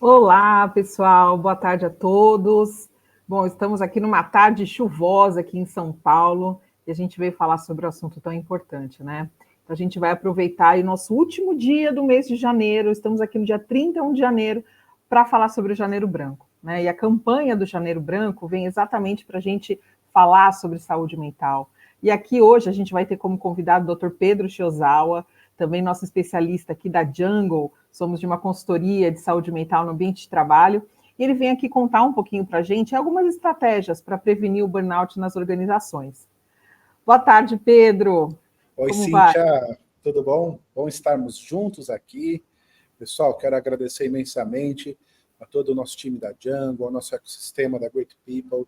Olá, pessoal, boa tarde a todos. Bom, estamos aqui numa tarde chuvosa aqui em São Paulo e a gente veio falar sobre um assunto tão importante, né? Então, a gente vai aproveitar aí nosso último dia do mês de janeiro, estamos aqui no dia 31 de janeiro para falar sobre o Janeiro Branco, né? E a campanha do Janeiro Branco vem exatamente para a gente falar sobre saúde mental. E aqui hoje a gente vai ter como convidado o Dr. Pedro Shiozawa, também nosso especialista aqui da Jungle, somos de uma consultoria de saúde mental no ambiente de trabalho, e ele vem aqui contar um pouquinho para a gente algumas estratégias para prevenir o burnout nas organizações. Boa tarde, Pedro. Oi, Como vai? Cíntia, tudo bom? Bom estarmos juntos aqui. Pessoal, quero agradecer imensamente a todo o nosso time da Django, ao nosso ecossistema da Great People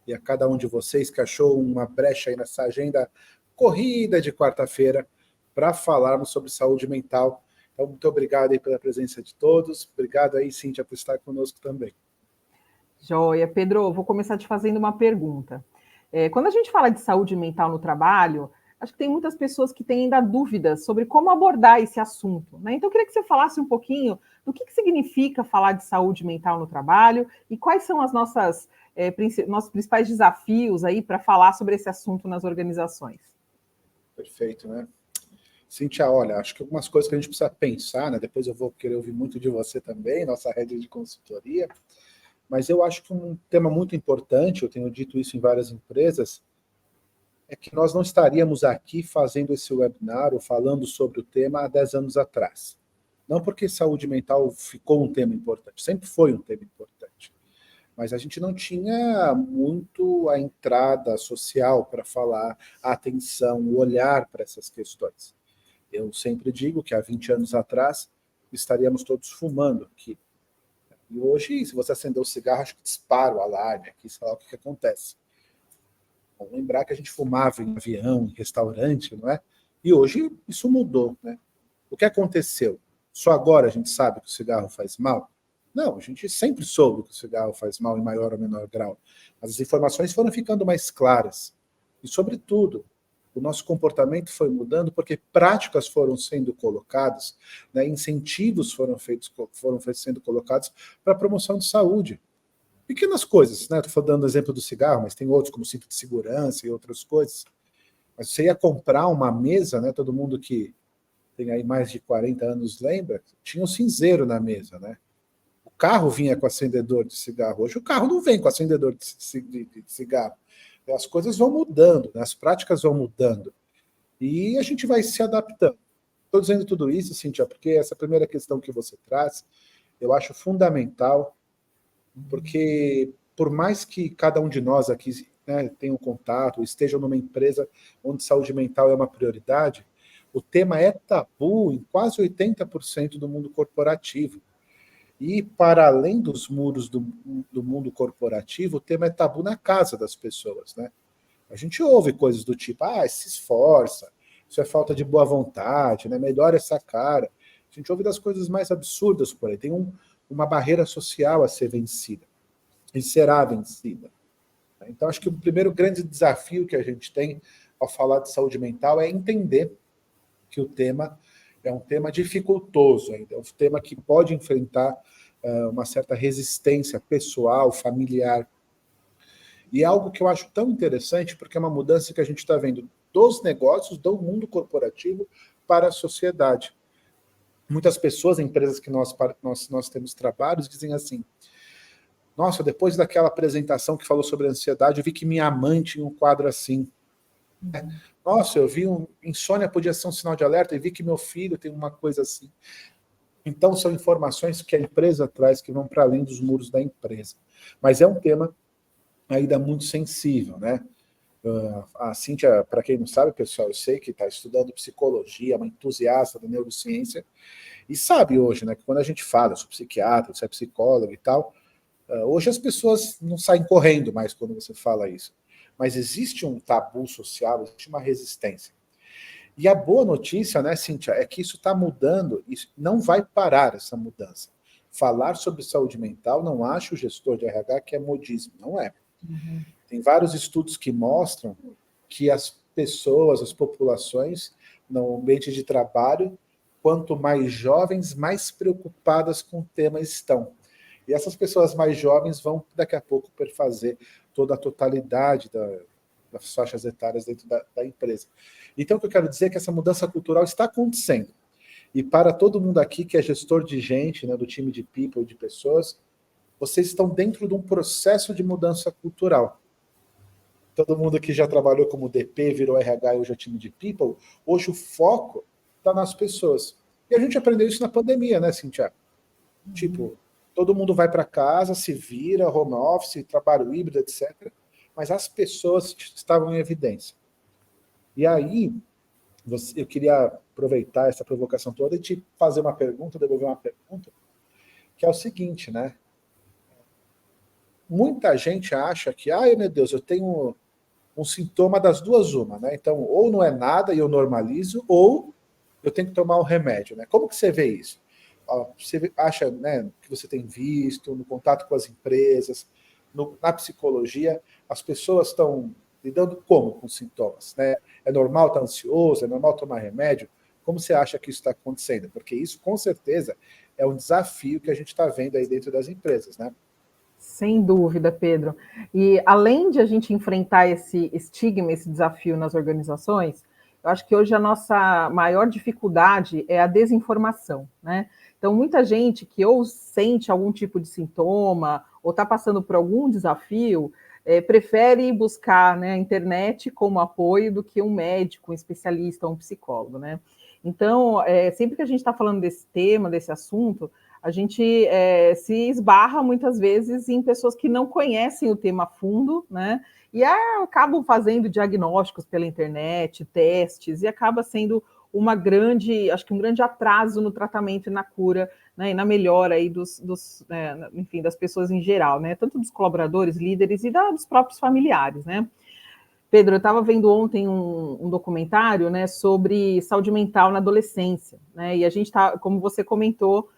e a cada um de vocês que achou uma brecha aí nessa agenda corrida de quarta-feira para falarmos sobre saúde mental. Então, muito obrigado aí pela presença de todos. Obrigado aí, Cíntia, por estar conosco também. Joia. Pedro, vou começar te fazendo uma pergunta. Quando a gente fala de saúde mental no trabalho, acho que tem muitas pessoas que têm ainda dúvidas sobre como abordar esse assunto, né? Então, eu queria que você falasse um pouquinho do que significa falar de saúde mental no trabalho e quais são as nossos principais desafios aí para falar sobre esse assunto nas organizações. Perfeito, né? Cíntia, olha, acho que algumas coisas que a gente precisa pensar, né? Depois eu vou querer ouvir muito de você também, nossa rede de consultoria. Mas eu acho que um tema muito importante, eu tenho dito isso em várias empresas, é que nós não estaríamos aqui fazendo esse webinar ou falando sobre o tema há 10 anos atrás. Não porque saúde mental ficou um tema importante, sempre foi um tema importante. Mas a gente não tinha muito a entrada social para falar, a atenção, o olhar para essas questões. Eu sempre digo que há 20 anos atrás estaríamos todos fumando aqui. E hoje, se você acender o cigarro, acho que dispara o alarme aqui, sei lá o que acontece. Bom, lembrar que a gente fumava em avião, em restaurante, não é? E hoje isso mudou, né? O que aconteceu? Só agora a gente sabe que o cigarro faz mal? Não, a gente sempre soube que o cigarro faz mal em maior ou menor grau. As informações foram ficando mais claras. E, sobretudo, o nosso comportamento foi mudando porque práticas foram sendo colocadas, né, incentivos foram sendo colocados para a promoção de saúde. Pequenas coisas, né? Estou dando exemplo do cigarro, mas tem outros como cinto de segurança e outras coisas. Mas você ia comprar uma mesa, né? Todo mundo que tem aí mais de 40 anos lembra, tinha um cinzeiro na mesa, né? O carro vinha com acendedor de cigarro. Hoje o carro não vem com acendedor de cigarro. As coisas vão mudando, né? As práticas vão mudando. E a gente vai se adaptando. Estou dizendo tudo isso, Cintia, porque essa primeira questão que você traz, eu acho fundamental, porque por mais que cada um de nós aqui, né, tenha um contato, esteja numa empresa onde saúde mental é uma prioridade, o tema é tabu em quase 80% do mundo corporativo. E, para além dos muros do mundo corporativo, o tema é tabu na casa das pessoas, né? A gente ouve coisas do tipo, se esforça, isso é falta de boa vontade, né? Melhora essa cara. A gente ouve das coisas mais absurdas por aí. Tem uma barreira social a ser vencida, e será vencida. Então, acho que o primeiro grande desafio que a gente tem ao falar de saúde mental é entender que o tema é um tema dificultoso ainda, é um tema que pode enfrentar uma certa resistência pessoal, familiar. E é algo que eu acho tão interessante, porque é uma mudança que a gente está vendo dos negócios, do mundo corporativo para a sociedade. Muitas pessoas, empresas que nós temos trabalhos, dizem assim: nossa, depois daquela apresentação que falou sobre ansiedade, eu vi que minha mãe tinha um quadro assim. Nossa, eu vi insônia podia ser um sinal de alerta e vi que meu filho tem uma coisa assim. Então, são informações que a empresa traz que vão para além dos muros da empresa. Mas é um tema ainda muito sensível, né? A Cíntia, para quem não sabe, pessoal, eu sei que está estudando psicologia, uma entusiasta da neurociência, e sabe hoje, né, que quando a gente fala, eu sou psiquiatra, você é psicólogo e tal, hoje as pessoas não saem correndo mais quando você fala isso. Mas existe um tabu social, existe uma resistência. E a boa notícia, né, Cíntia, é que isso está mudando e não vai parar essa mudança. Falar sobre saúde mental, não acho o gestor de RH que é modismo, não é. Uhum. Tem vários estudos que mostram que as pessoas, as populações, no ambiente de trabalho, quanto mais jovens, mais preocupadas com o tema estão. E essas pessoas mais jovens vão, daqui a pouco, perfazer toda a totalidade das faixas etárias dentro da empresa. Então, o que eu quero dizer é que essa mudança cultural está acontecendo. E para todo mundo aqui que é gestor de gente, né, do time de people, de pessoas, vocês estão dentro de um processo de mudança cultural. Todo mundo que já trabalhou como DP, virou RH e hoje é time de people, hoje o foco está nas pessoas. E a gente aprendeu isso na pandemia, né, Cintia? Tipo, todo mundo vai para casa, se vira, home office, trabalho híbrido, etc. Mas as pessoas estavam em evidência. E aí, eu queria aproveitar essa provocação toda e te fazer uma pergunta, devolver uma pergunta, que é o seguinte, né? Muita gente acha que, ai meu Deus, eu tenho um sintoma das duas uma, né? Então, ou não é nada e eu normalizo, ou eu tenho que tomar um remédio, né? Como que você vê isso? Você acha, né, que você tem visto no contato com as empresas, na psicologia, as pessoas estão lidando como com sintomas, né? É normal estar ansioso? É normal tomar remédio? Como você acha que isso está acontecendo? Porque isso, com certeza, é um desafio que a gente está vendo aí dentro das empresas, né? Sem dúvida, Pedro. E além de a gente enfrentar esse estigma, esse desafio nas organizações, eu acho que hoje a nossa maior dificuldade é a desinformação, né? Então, muita gente que ou sente algum tipo de sintoma ou está passando por algum desafio, prefere buscar, né, a internet como apoio do que um médico, um especialista, um psicólogo, né? Então, sempre que a gente está falando desse tema, desse assunto, a gente se esbarra muitas vezes em pessoas que não conhecem o tema a fundo, né? E acabam fazendo diagnósticos pela internet, testes, e acaba sendo acho que um grande atraso no tratamento e na cura, né, e na melhora aí enfim, das pessoas em geral, né? Tanto dos colaboradores, líderes e dos próprios familiares, né? Pedro, eu estava vendo ontem um documentário, né, sobre saúde mental na adolescência, né? E a gente está, como você comentou,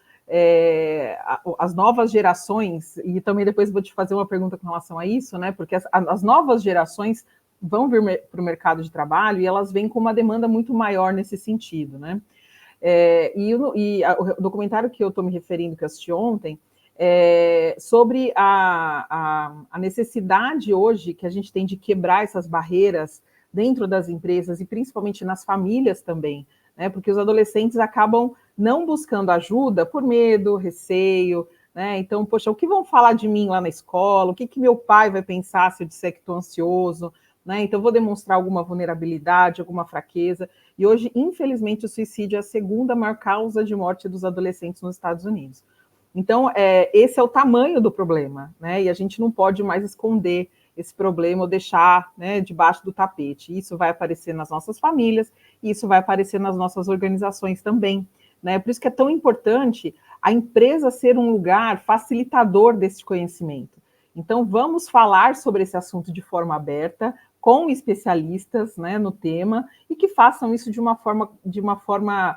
as novas gerações, e também depois vou te fazer uma pergunta com relação a isso, né? Porque as novas gerações vão vir para o mercado de trabalho e elas vêm com uma demanda muito maior nesse sentido, né? O documentário que eu estou me referindo, que eu assisti ontem, sobre a necessidade hoje que a gente tem de quebrar essas barreiras dentro das empresas e principalmente nas famílias também, né? Porque os adolescentes acabam não buscando ajuda por medo, receio, né? Então, poxa, o que vão falar de mim lá na escola? O que meu pai vai pensar se eu disser que estou ansioso? Né? Então, vou demonstrar alguma vulnerabilidade, alguma fraqueza. E hoje, infelizmente, o suicídio é a segunda maior causa de morte dos adolescentes nos Estados Unidos. Então, esse é o tamanho do problema, né? E a gente não pode mais esconder esse problema ou deixar, né, debaixo do tapete. Isso vai aparecer nas nossas famílias, e isso vai aparecer nas nossas organizações também, né? Por isso que é tão importante a empresa ser um lugar facilitador desse conhecimento. Então, vamos falar sobre esse assunto de forma aberta, com especialistas, né, no tema, e que façam isso de uma forma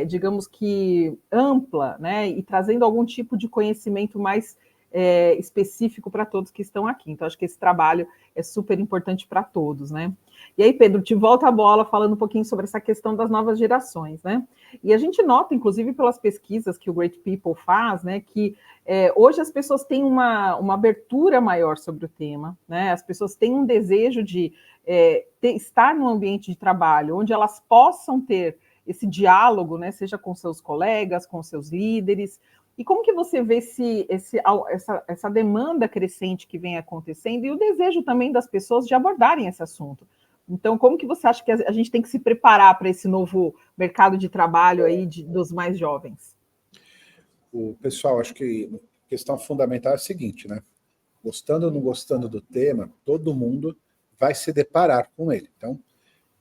digamos que ampla, né, e trazendo algum tipo de conhecimento mais específico para todos que estão aqui. Então, acho que esse trabalho é super importante para todos, né? E aí, Pedro, te volta a bola falando um pouquinho sobre essa questão das novas gerações, né? E a gente nota, inclusive, pelas pesquisas que o Great People faz, né, que hoje as pessoas têm uma abertura maior sobre o tema, né? As pessoas têm um desejo de estar num ambiente de trabalho onde elas possam ter esse diálogo, né, seja com seus colegas, com seus líderes. E como que você vê essa demanda crescente que vem acontecendo e o desejo também das pessoas de abordarem esse assunto? Então, como que você acha que a gente tem que se preparar para esse novo mercado de trabalho aí dos mais jovens? O pessoal, acho que a questão fundamental é a seguinte, né? Gostando ou não gostando do tema, todo mundo vai se deparar com ele. Então,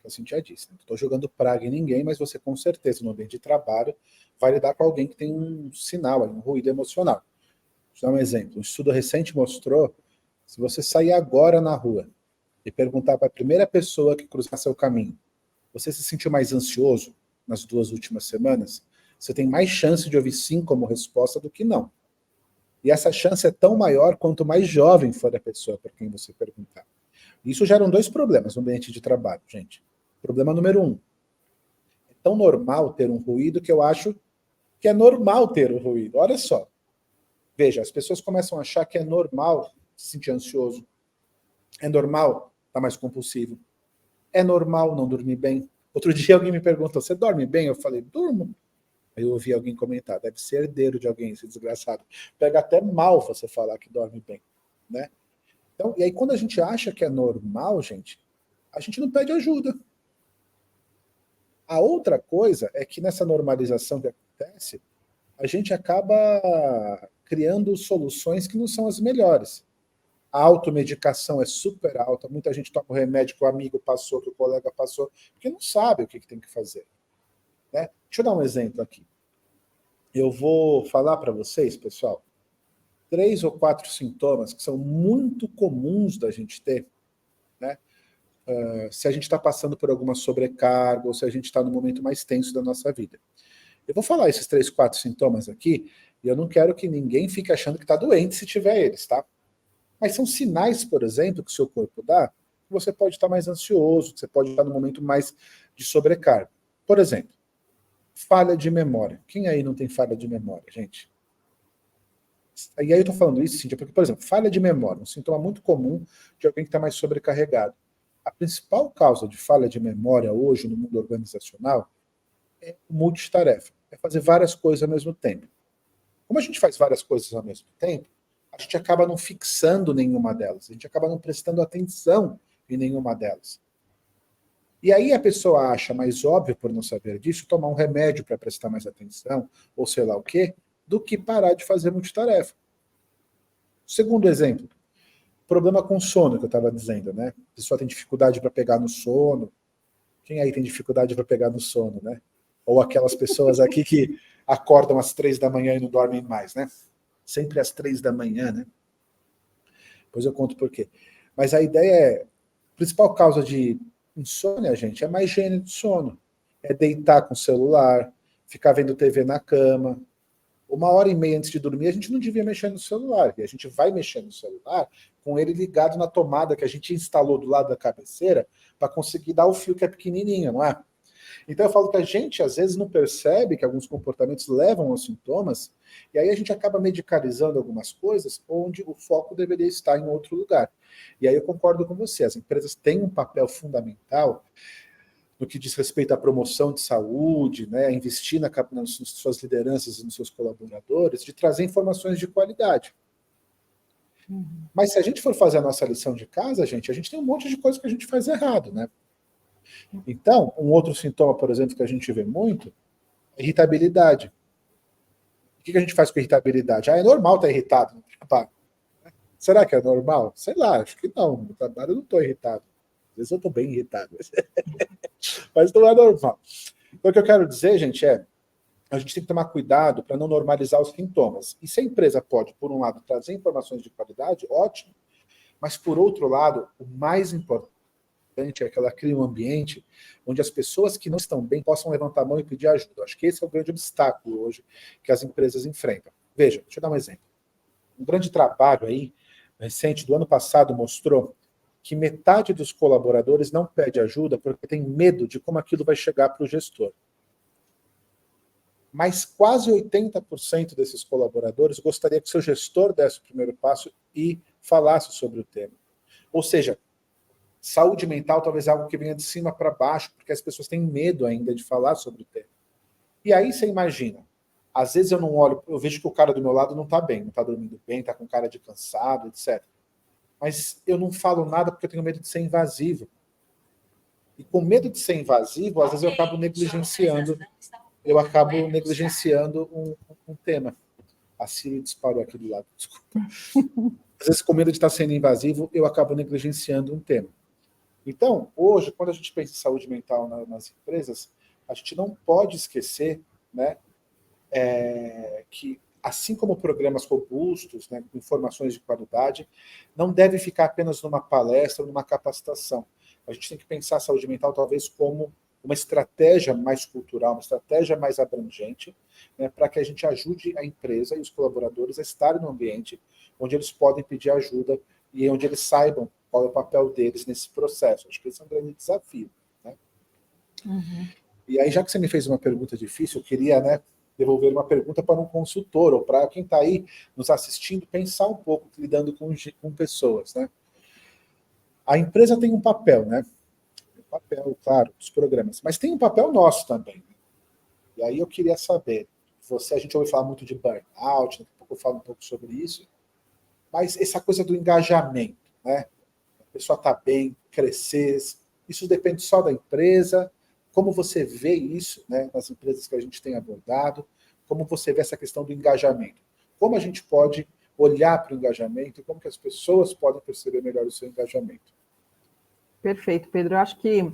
assim já disse, não estou jogando praga em ninguém, mas você com certeza no ambiente de trabalho vai lidar com alguém que tem um sinal, um ruído emocional. Vou dar um exemplo. Um estudo recente mostrou, se você sair agora na rua e perguntar para a primeira pessoa que cruzar seu caminho, você se sentiu mais ansioso nas 2 últimas semanas? Você tem mais chance de ouvir sim como resposta do que não. E essa chance é tão maior quanto mais jovem for a pessoa para quem você perguntar. Isso geram 2 problemas no ambiente de trabalho, gente. Problema número 1. É tão normal ter um ruído que eu acho que é normal ter um ruído. Olha só. Veja, as pessoas começam a achar que é normal se sentir ansioso, é normal estar mais compulsivo, é normal não dormir bem. Outro dia alguém me perguntou, você dorme bem? Eu falei, durmo. Aí eu ouvi alguém comentar, deve ser herdeiro de alguém, esse desgraçado. Pega até mal você falar que dorme bem, né? Então, e aí quando a gente acha que é normal, gente, a gente não pede ajuda. A outra coisa é que nessa normalização que acontece, a gente acaba criando soluções que não são as melhores. A automedicação é super alta, muita gente toma o remédio que o amigo passou, que o colega passou, porque não sabe o que tem que fazer. Né? Deixa eu dar um exemplo aqui. Eu vou falar para vocês, pessoal, 3 ou 4 sintomas que são muito comuns da gente ter, né? Se a gente está passando por alguma sobrecarga ou se a gente está no momento mais tenso da nossa vida. Eu vou falar esses 3, 4 sintomas aqui e eu não quero que ninguém fique achando que está doente se tiver eles, tá? Mas são sinais, por exemplo, que o seu corpo dá, que você pode estar mais ansioso, que você pode estar no momento mais de sobrecarga. Por exemplo, falha de memória. Quem aí não tem falha de memória, gente? E aí eu tô falando isso, Cíntia, porque, por exemplo, falha de memória, um sintoma muito comum de alguém que está mais sobrecarregado. A principal causa de falha de memória hoje no mundo organizacional é multitarefa. É fazer várias coisas ao mesmo tempo. Como a gente faz várias coisas ao mesmo tempo, a gente acaba não fixando nenhuma delas, a gente acaba não prestando atenção em nenhuma delas. E aí a pessoa acha mais óbvio, por não saber disso, tomar um remédio para prestar mais atenção, ou sei lá o quê, do que parar de fazer multitarefa. Segundo exemplo, problema com sono, que eu estava dizendo, né? A pessoa tem dificuldade para pegar no sono. Quem aí tem dificuldade para pegar no sono, né? Ou aquelas pessoas aqui que acordam às 3 da manhã e não dormem mais, né? Sempre às 3 da manhã, né? Depois eu conto por quê. Mas a ideia é, a principal causa de insônia, gente, é má higiene de sono. É deitar com o celular, ficar vendo TV na cama. 1h30 antes de dormir, a gente não devia mexer no celular. E a gente vai mexer no celular com ele ligado na tomada que a gente instalou do lado da cabeceira para conseguir dar o fio que é pequenininho, não é? Então eu falo que a gente, às vezes, não percebe que alguns comportamentos levam aos sintomas, e aí a gente acaba medicalizando algumas coisas onde o foco deveria estar em outro lugar. E aí eu concordo com você, as empresas têm um papel fundamental no que diz respeito à promoção de saúde, né, investir nas suas lideranças e nos seus colaboradores, de trazer informações de qualidade. Mas se a gente for fazer a nossa lição de casa, gente, a gente tem um monte de coisa que a gente faz errado, né? Então, um outro sintoma, por exemplo, que a gente vê muito, é irritabilidade. O que a gente faz com irritabilidade? É normal estar irritado. Será que é normal? Sei lá, acho que não. No trabalho eu não estou irritado. Às vezes eu estou bem irritado. Mas não é normal. Então, o que eu quero dizer, gente, é a gente tem que tomar cuidado para não normalizar os sintomas. E se a empresa pode, por um lado, trazer informações de qualidade, ótimo. Mas, por outro lado, o mais importante é que ela crie um ambiente onde as pessoas que não estão bem possam levantar a mão e pedir ajuda. Acho que esse é o grande obstáculo hoje que as empresas enfrentam. Veja, deixa eu dar um exemplo. Um grande trabalho aí, recente, do ano passado, mostrou que metade dos colaboradores não pede ajuda porque tem medo de como aquilo vai chegar para o gestor. Mas quase 80% desses colaboradores gostaria que seu gestor desse o primeiro passo e falasse sobre o tema. Ou seja, saúde mental talvez é algo que venha de cima para baixo, porque as pessoas têm medo ainda de falar sobre o tema. E aí você imagina, às vezes eu não olho, eu vejo que o cara do meu lado não está bem, não está dormindo bem, está com cara de cansado, etc. Mas eu não falo nada porque eu tenho medo de ser invasivo. E com medo de ser invasivo, às vezes eu acabo negligenciando um tema. A Siri disparou aqui do lado, desculpa. Às vezes, com medo de estar sendo invasivo, eu acabo negligenciando um tema. Então, hoje, quando a gente pensa em saúde mental nas empresas, a gente não pode esquecer, né, que, assim como programas robustos, né, com informações de qualidade, não deve ficar apenas numa palestra, numa capacitação. A gente tem que pensar a saúde mental talvez como uma estratégia mais cultural, uma estratégia mais abrangente, né, para que a gente ajude a empresa e os colaboradores a estarem no ambiente onde eles podem pedir ajuda e onde eles saibam qual é o papel deles nesse processo. Acho que esse é um grande desafio. Né? Uhum. E aí, já que você me fez uma pergunta difícil, eu queria, né, devolver uma pergunta para um consultor, ou para quem está aí nos assistindo, pensar um pouco, lidando com pessoas, né? A empresa tem um papel, né? Um papel, claro, dos programas, mas tem um papel nosso também. E aí eu queria saber, a gente ouve falar muito de burnout, daqui a pouco eu falo um pouco sobre isso, mas essa coisa do engajamento, né? A pessoa está bem, crescer, isso depende só da empresa. Como você vê isso, né, nas empresas que a gente tem abordado? Como você vê essa questão do engajamento? Como a gente pode olhar para o engajamento e como que as pessoas podem perceber melhor o seu engajamento? Perfeito, Pedro. Eu acho que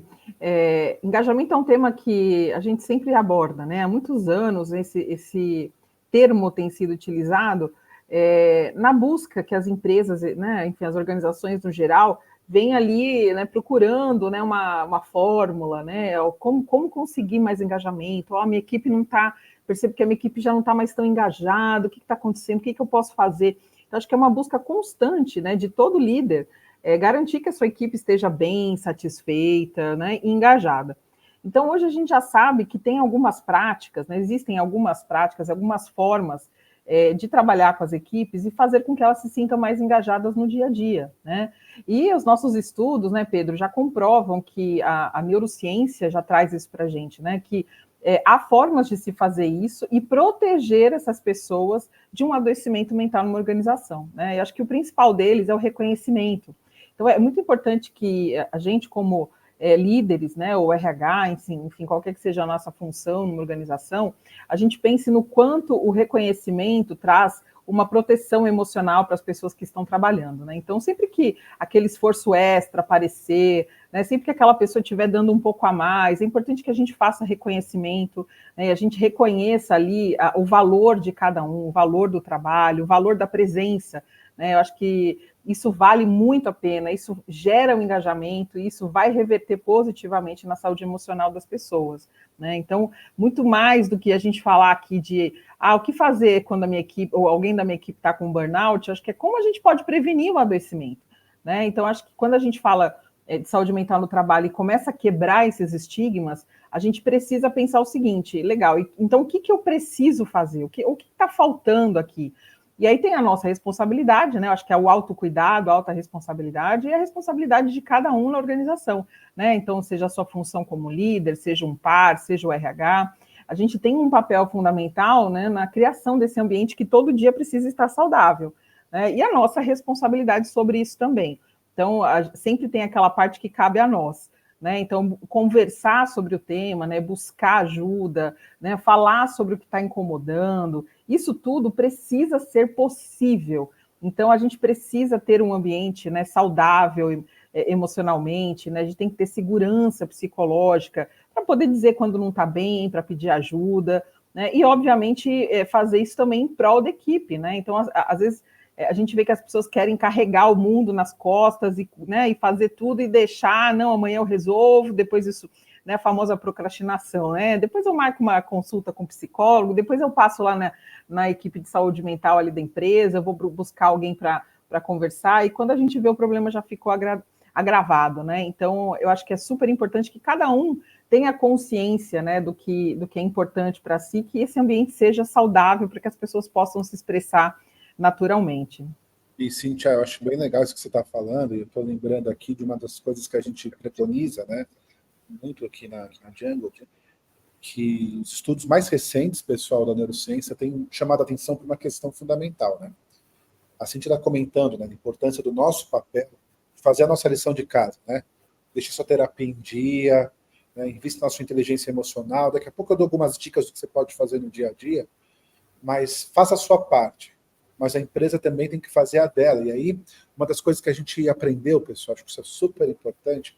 engajamento é um tema que a gente sempre aborda, né? Há muitos anos esse termo tem sido utilizado na busca que as empresas, né, enfim, as organizações no geral, vêm ali, né, procurando, né, uma fórmula, né? Como conseguir mais engajamento? A minha equipe não está, percebo que a minha equipe já não está mais tão engajada, o que está acontecendo? O que eu posso fazer? Então, acho que é uma busca constante, né, de todo líder, garantir que a sua equipe esteja bem, satisfeita, né, e engajada. Então, hoje a gente já sabe que tem algumas práticas, né, existem algumas práticas, algumas formas de trabalhar com as equipes e fazer com que elas se sintam mais engajadas no dia a dia, né? E os nossos estudos, né, Pedro, já comprovam que a neurociência já traz isso para a gente, né, que há formas de se fazer isso e proteger essas pessoas de um adoecimento mental numa organização, né? E acho que o principal deles é o reconhecimento. Então, é muito importante que a gente, como líderes, né, ou RH, enfim, qualquer que seja a nossa função numa organização, a gente pense no quanto o reconhecimento traz uma proteção emocional para as pessoas que estão trabalhando, né? Então, sempre que aquele esforço extra aparecer, né, sempre que aquela pessoa estiver dando um pouco a mais, é importante que a gente faça reconhecimento, né, a gente reconheça ali o valor de cada um, o valor do trabalho, o valor da presença, né? Eu acho que isso vale muito a pena, isso gera um engajamento, isso vai reverter positivamente na saúde emocional das pessoas, né? Então, muito mais do que a gente falar aqui de o que fazer quando a minha equipe, ou alguém da minha equipe está com burnout, acho que é como a gente pode prevenir o adoecimento, né? Então, acho que quando a gente fala de saúde mental no trabalho e começa a quebrar esses estigmas, a gente precisa pensar o seguinte, legal, então o que eu preciso fazer? O que está faltando aqui? E aí tem a nossa responsabilidade, né? Eu acho que é o autocuidado, a alta responsabilidade e a responsabilidade de cada um na organização, né? Então, seja a sua função como líder, seja um par, seja o RH, a gente tem um papel fundamental, né, na criação desse ambiente que todo dia precisa estar saudável, né? E a nossa responsabilidade sobre isso também. Então, sempre tem aquela parte que cabe a nós, né? Então, conversar sobre o tema, né, buscar ajuda, né, falar sobre o que está incomodando, isso tudo precisa ser possível. Então, a gente precisa ter um ambiente, né, saudável emocionalmente, né? A gente tem que ter segurança psicológica para poder dizer quando não está bem, para pedir ajuda, né? E, obviamente, fazer isso também em prol da equipe, né? Então, às vezes, a gente vê que as pessoas querem carregar o mundo nas costas e, né, e fazer tudo e deixar, não, amanhã eu resolvo, depois isso, né, a famosa procrastinação, né? Depois eu marco uma consulta com um psicólogo, depois eu passo lá na equipe de saúde mental ali da empresa, eu vou buscar alguém para conversar, e quando a gente vê o problema já ficou agravado, né? Então, eu acho que é super importante que cada um tenha consciência, né, do que é importante para si, que esse ambiente seja saudável para que as pessoas possam se expressar naturalmente. E, Cíntia, eu acho bem legal isso que você está falando, e eu estou lembrando aqui de uma das coisas que a gente preconiza, né, muito aqui na Django, que os estudos mais recentes, pessoal, da neurociência, têm chamado a atenção para uma questão fundamental, né? A Cíntia está comentando, né, a importância do nosso papel, fazer a nossa lição de casa, né? Deixe sua terapia em dia, né, invista na sua inteligência emocional. Daqui a pouco eu dou algumas dicas do que você pode fazer no dia a dia, mas faça a sua parte. Mas a empresa também tem que fazer a dela. E aí, uma das coisas que a gente aprendeu, pessoal, acho que isso é super importante,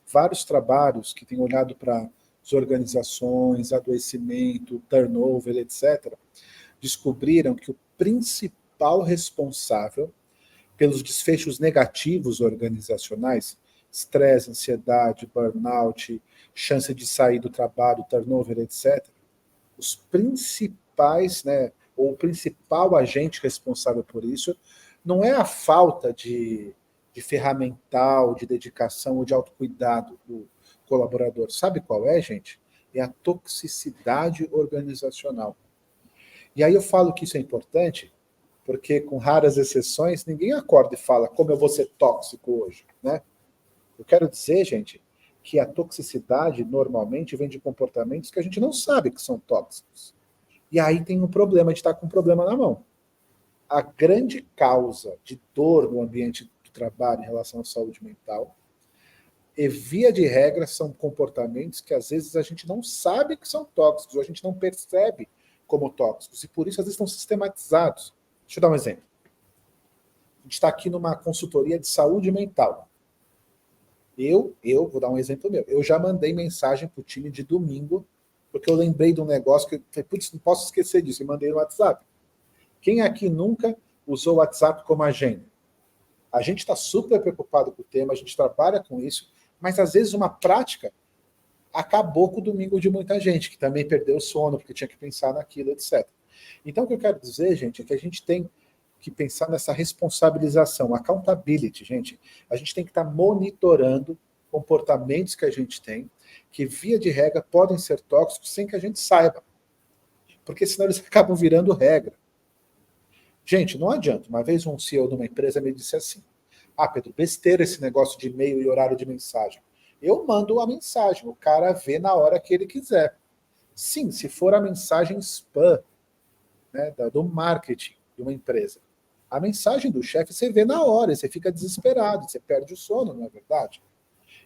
vários trabalhos que têm olhado para as organizações, adoecimento, turnover, etc., descobriram que o principal responsável pelos desfechos negativos organizacionais, estresse, ansiedade, burnout, chance de sair do trabalho, turnover, etc., os principais, né, ou o principal agente responsável por isso não é a falta de ferramental, de dedicação ou de autocuidado do colaborador. Sabe qual é, gente? É a toxicidade organizacional. E aí eu falo que isso é importante, porque com raras exceções, ninguém acorda e fala como eu vou ser tóxico hoje, né? Eu quero dizer, gente, que a toxicidade normalmente vem de comportamentos que a gente não sabe que são tóxicos. E aí tem um problema de estar com um problema na mão. A grande causa de dor no ambiente do trabalho em relação à saúde mental, e via de regra, são comportamentos que às vezes a gente não sabe que são tóxicos, ou a gente não percebe como tóxicos, e por isso às vezes estão sistematizados. Deixa eu dar um exemplo. A gente está aqui numa consultoria de saúde mental. Eu vou dar um exemplo meu. Eu já mandei mensagem para o time de domingo, porque eu lembrei de um negócio que eu falei, putz, não posso esquecer disso, e mandei no WhatsApp. Quem aqui nunca usou o WhatsApp como agenda? A gente está super preocupado com o tema, a gente trabalha com isso, mas às vezes uma prática acabou com o domingo de muita gente, que também perdeu o sono, porque tinha que pensar naquilo, etc. Então, o que eu quero dizer, gente, é que a gente tem que pensar nessa responsabilização, accountability, gente. A gente tem que estar monitorando comportamentos que a gente tem, que, via de regra, podem ser tóxicos sem que a gente saiba. Porque senão eles acabam virando regra. Gente, não adianta. Uma vez um CEO de uma empresa me disse assim, Pedro, besteira esse negócio de e-mail e horário de mensagem. Eu mando a mensagem, o cara vê na hora que ele quiser. Sim, se for a mensagem spam, né, do marketing de uma empresa, a mensagem do chefe você vê na hora, você fica desesperado, você perde o sono, não é verdade?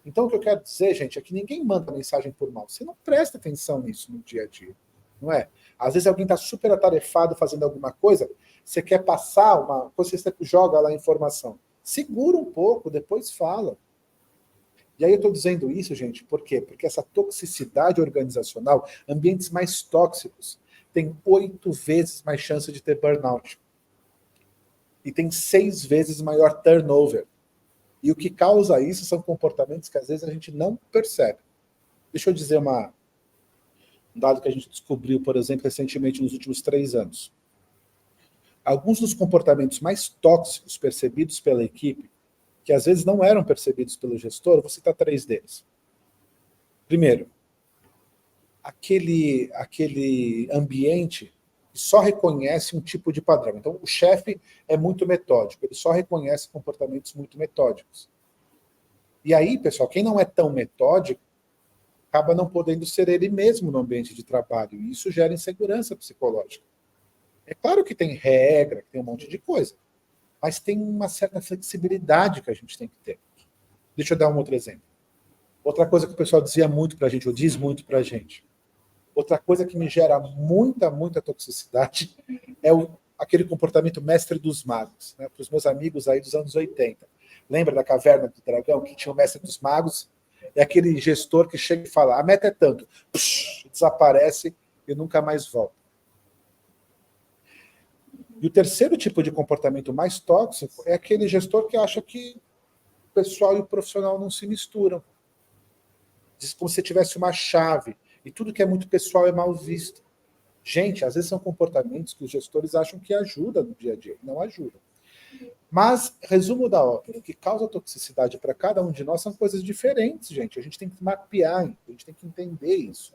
Então o que eu quero dizer, gente, é que ninguém manda mensagem por mal. Você não presta atenção nisso no dia a dia, não é? Às vezes alguém está super atarefado fazendo alguma coisa, você quer passar uma coisa, você joga lá a informação. Segura um pouco, depois fala. E aí eu estou dizendo isso, gente, por quê? Porque essa toxicidade organizacional, ambientes mais tóxicos, tem 8 vezes mais chance de ter burnout. E tem 6 vezes maior turnover. E o que causa isso são comportamentos que às vezes a gente não percebe. Deixa eu dizer um dado que a gente descobriu, por exemplo, recentemente nos últimos 3 anos. Alguns dos comportamentos mais tóxicos percebidos pela equipe, que às vezes não eram percebidos pelo gestor, eu vou citar 3 deles. Primeiro, aquele ambiente que só reconhece um tipo de padrão. Então, o chefe é muito metódico, ele só reconhece comportamentos muito metódicos. E aí, pessoal, quem não é tão metódico acaba não podendo ser ele mesmo no ambiente de trabalho, e isso gera insegurança psicológica. É claro que tem regra, que tem um monte de coisa, mas tem uma certa flexibilidade que a gente tem que ter. Deixa eu dar um outro exemplo. Outra coisa que o pessoal dizia muito para a gente, ou diz muito para a gente. Outra coisa que me gera muita toxicidade é aquele comportamento mestre dos magos, né? Para os meus amigos aí dos anos 80. Lembra da Caverna do Dragão, que tinha o mestre dos magos? É aquele gestor que chega e fala, a meta é tanto, desaparece e nunca mais volta. E o terceiro tipo de comportamento mais tóxico é aquele gestor que acha que o pessoal e o profissional não se misturam. Diz como se tivesse uma chave, e tudo que é muito pessoal é mal visto. Gente, às vezes são comportamentos que os gestores acham que ajudam no dia a dia, não ajudam. Mas, resumo da ópera, o que causa toxicidade para cada um de nós são coisas diferentes, gente. A gente tem que mapear, a gente tem que entender isso.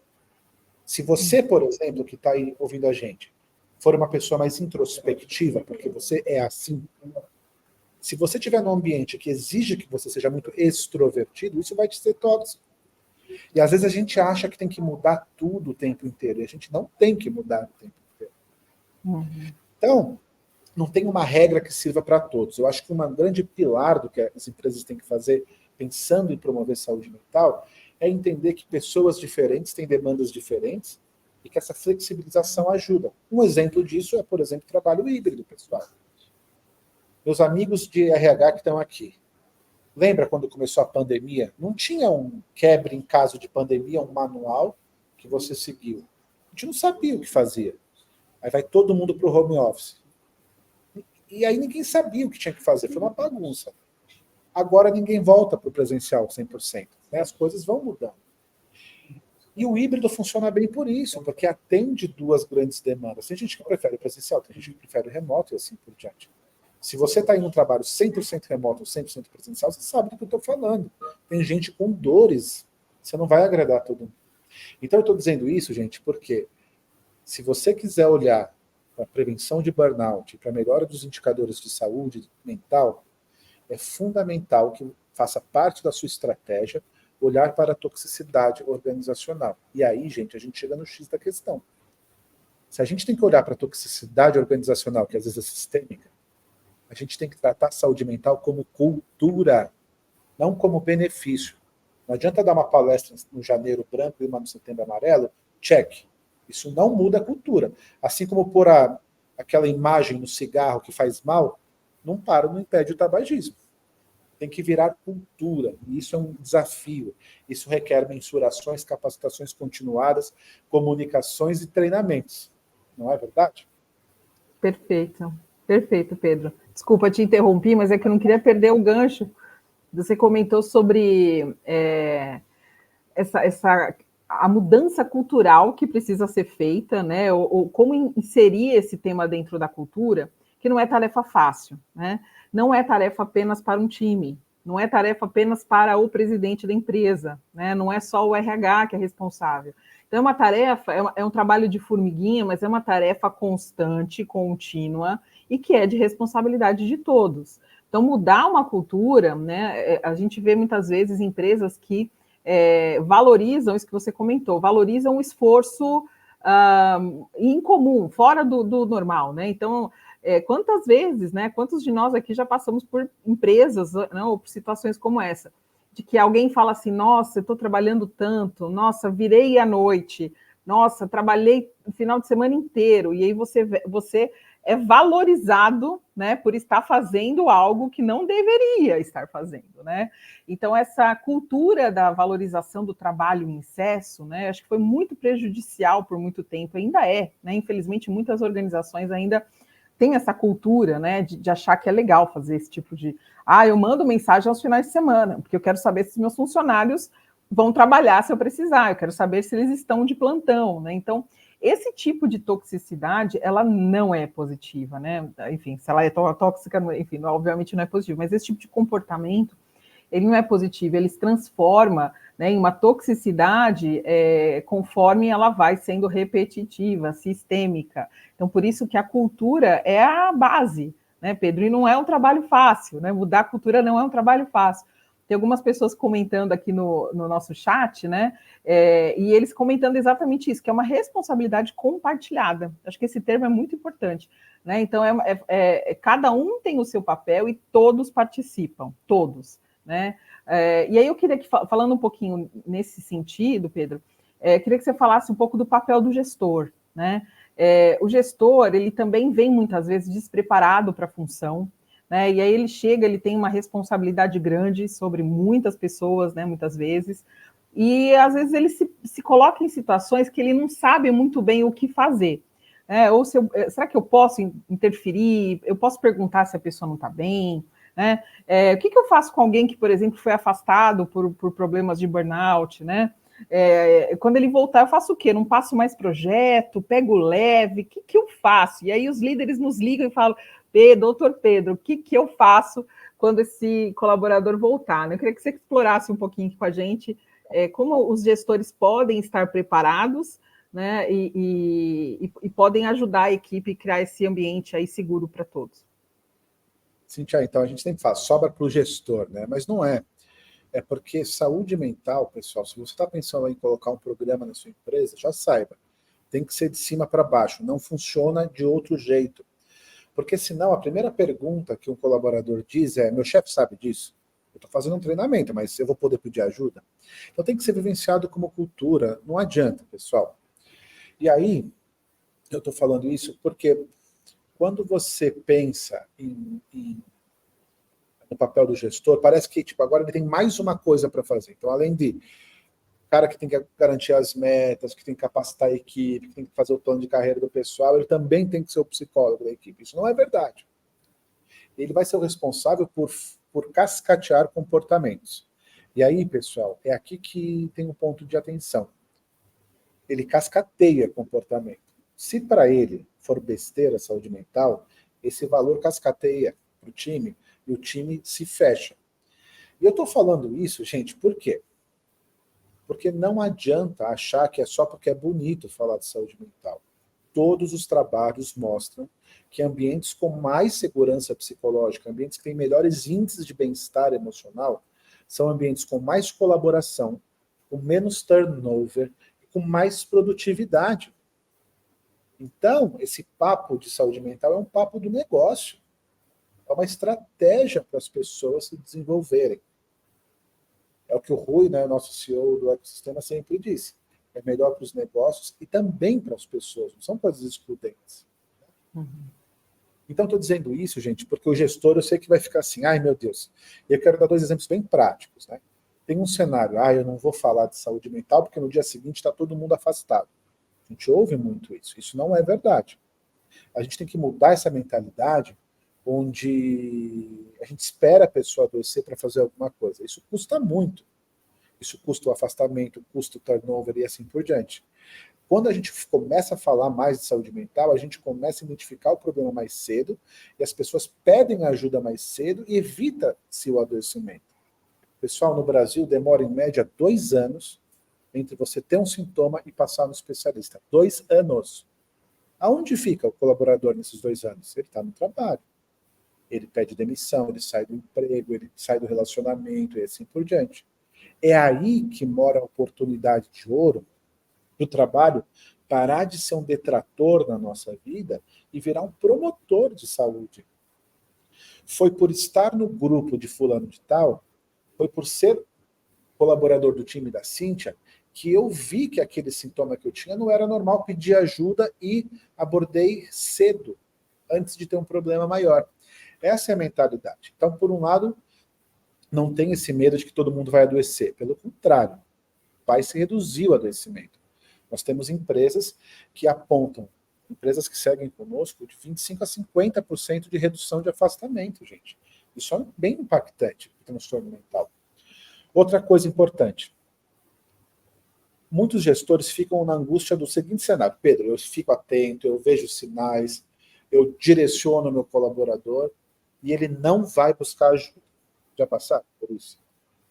Se você, por exemplo, que está aí ouvindo a gente, for uma pessoa mais introspectiva, porque você é assim, se você estiver num ambiente que exige que você seja muito extrovertido, isso vai te ser tóxico. E às vezes a gente acha que tem que mudar tudo o tempo inteiro, e a gente não tem que mudar o tempo inteiro. Então, não tem uma regra que sirva para todos. Eu acho que um grande pilar do que as empresas têm que fazer, pensando em promover saúde mental, é entender que pessoas diferentes têm demandas diferentes e que essa flexibilização ajuda. Um exemplo disso é, por exemplo, o trabalho híbrido, pessoal. Meus amigos de RH que estão aqui, lembra quando começou a pandemia? Não tinha um quebra em caso de pandemia, um manual que você seguiu. A gente não sabia o que fazia. Aí vai todo mundo para o home office. E aí ninguém sabia o que tinha que fazer. Foi uma bagunça. Agora ninguém volta para o presencial 100%. Né? As coisas vão mudando. E o híbrido funciona bem por isso, porque atende 2 grandes demandas. Tem gente que prefere presencial, tem gente que prefere remoto e assim por diante. Se você está em um trabalho 100% remoto ou 100% presencial, você sabe do que eu estou falando. Tem gente com dores, você não vai agradar todo mundo. Então eu estou dizendo isso, gente, porque se você quiser olhar para a prevenção de burnout, para a melhora dos indicadores de saúde mental, é fundamental que faça parte da sua estratégia olhar para a toxicidade organizacional. E aí, gente, a gente chega no X da questão. Se a gente tem que olhar para a toxicidade organizacional, que às vezes é sistêmica, a gente tem que tratar a saúde mental como cultura, não como benefício. Não adianta dar uma palestra no janeiro branco e uma no setembro amarelo, check. Isso não muda a cultura. Assim como pôr aquela imagem no cigarro que faz mal, não impede o tabagismo. Tem que virar cultura. E isso é um desafio. Isso requer mensurações, capacitações continuadas, comunicações e treinamentos. Não é verdade? Perfeito. Perfeito, Pedro. Desculpa te interromper, mas é que eu não queria perder o gancho. Você comentou sobre a mudança cultural que precisa ser feita, né? Ou como inserir esse tema dentro da cultura, que não é tarefa fácil, né? Não é tarefa apenas para um time, não é tarefa apenas para o presidente da empresa, né? Não é só o RH que é responsável. Então, é uma tarefa, é um trabalho de formiguinha, mas é uma tarefa constante, contínua, e que é de responsabilidade de todos. Então, mudar uma cultura, né? A gente vê muitas vezes empresas que valorizam isso que você comentou, valorizam o esforço em comum, fora do normal, né? Então, quantas vezes, né? Quantos de nós aqui já passamos por empresas, né, ou por situações como essa, de que alguém fala assim, nossa, eu estou trabalhando tanto, nossa, virei à noite, nossa, trabalhei o final de semana inteiro, e aí você é valorizado, né, por estar fazendo algo que não deveria estar fazendo, né? Então, essa cultura da valorização do trabalho em excesso, né, acho que foi muito prejudicial por muito tempo, ainda é, né? Infelizmente, muitas organizações ainda têm essa cultura, né, de achar que é legal fazer esse tipo de... eu mando mensagem aos finais de semana, porque eu quero saber se meus funcionários vão trabalhar se eu precisar, eu quero saber se eles estão de plantão, né? Então, esse tipo de toxicidade, ela não é positiva, né? Enfim, se ela é tóxica, enfim, obviamente não é positivo, mas esse tipo de comportamento, ele não é positivo, ele se transforma, né, em uma toxicidade conforme ela vai sendo repetitiva, sistêmica. Então, por isso que a cultura é a base, né, Pedro? E não é um trabalho fácil, né? Mudar a cultura não é um trabalho fácil. Tem algumas pessoas comentando aqui no nosso chat, né? E eles comentando exatamente isso, que é uma responsabilidade compartilhada. Acho que esse termo é muito importante, né? Então, cada um tem o seu papel e todos participam, todos, né? E aí eu queria que, falando um pouquinho nesse sentido, Pedro, queria que você falasse um pouco do papel do gestor, né? O gestor, ele também vem muitas vezes despreparado para a função, né? E aí ele chega, ele tem uma responsabilidade grande sobre muitas pessoas, né? Muitas vezes, e às vezes ele se coloca em situações que ele não sabe muito bem o que fazer. Ou será que eu posso interferir? Eu posso perguntar se a pessoa não está bem? Né? O que eu faço com alguém que, por exemplo, foi afastado por problemas de burnout, né? Quando ele voltar, eu faço o quê? Não passo mais projeto, pego leve, o que eu faço? E aí os líderes nos ligam e falam, doutor Pedro, o que eu faço quando esse colaborador voltar? Eu queria que você explorasse um pouquinho com a gente como os gestores podem estar preparados, né? E podem ajudar a equipe a criar esse ambiente aí seguro para todos. Cíntia, então a gente sempre fala, sobra para o gestor, né? Mas não é. É porque saúde mental, pessoal, se você está pensando em colocar um programa na sua empresa, já saiba, tem que ser de cima para baixo, não funciona de outro jeito. Porque senão a primeira pergunta que um colaborador diz é, meu chefe sabe disso? Eu estou fazendo um treinamento, mas eu vou poder pedir ajuda? Então tem que ser vivenciado como cultura, não adianta, pessoal. E aí, eu estou falando isso porque quando você pensa no papel do gestor, parece que tipo, agora ele tem mais uma coisa para fazer. Então, além de cara que tem que garantir as metas, que tem que capacitar a equipe, que tem que fazer o plano de carreira do pessoal, ele também tem que ser o psicólogo da equipe. Isso não é verdade. Ele vai ser o responsável por cascatear comportamentos. E aí, pessoal, é aqui que tem um ponto de atenção. Ele cascateia comportamento. Se para ele for besteira a saúde mental, esse valor cascateia para o time e o time se fecha. E eu estou falando isso, gente, por quê? Porque não adianta achar que é só porque é bonito falar de saúde mental. todos os trabalhos mostram que ambientes com mais segurança psicológica, ambientes que têm melhores índices de bem-estar emocional, são ambientes com mais colaboração, com menos turnover, com mais produtividade. Então, esse papo de saúde mental é um papo do negócio. É uma estratégia para as pessoas se desenvolverem. É o que o Rui, né, o nosso CEO do ecossistema, sempre disse. É melhor para os negócios e também para as pessoas. Não são coisas excludentes. Uhum. Então, estou dizendo isso, gente, porque o gestor, eu sei que vai ficar assim, ai meu Deus. E eu quero dar 2 exemplos bem práticos. Né? Tem um cenário, eu não vou falar de saúde mental, porque no dia seguinte está todo mundo afastado. A gente ouve muito isso. Isso não é verdade. A gente tem que mudar essa mentalidade onde a gente espera a pessoa adoecer para fazer alguma coisa. Isso custa muito. Isso custa o afastamento, custa o turnover e assim por diante. Quando a gente começa a falar mais de saúde mental, a gente começa a identificar o problema mais cedo e as pessoas pedem ajuda mais cedo e evita-se o adoecimento. Pessoal, no Brasil demora em média 2 anos entre você ter um sintoma e passar no especialista. 2 anos. Aonde fica o colaborador nesses 2 anos? Ele está no trabalho. Ele pede demissão, ele sai do emprego, ele sai do relacionamento e assim por diante. É aí que mora a oportunidade de ouro do trabalho parar de ser um detrator na nossa vida e virar um promotor de saúde. Foi por estar no grupo de fulano de tal, foi por ser colaborador do time da Cíntia, que eu vi que aquele sintoma que eu tinha não era normal, pedi ajuda e abordei cedo, antes de ter um problema maior. Essa é a mentalidade. Então, por um lado, não tem esse medo de que todo mundo vai adoecer. Pelo contrário, vai se reduzir o adoecimento. Nós temos empresas que apontam, empresas que seguem conosco, de 25% a 50% de redução de afastamento, gente. Isso é bem impactante para o transtorno mental. Outra coisa importante. Muitos gestores ficam na angústia do seguinte cenário. Pedro, eu fico atento, eu vejo sinais, eu direciono o meu colaborador e ele não vai buscar ajuda. Já passaram por isso?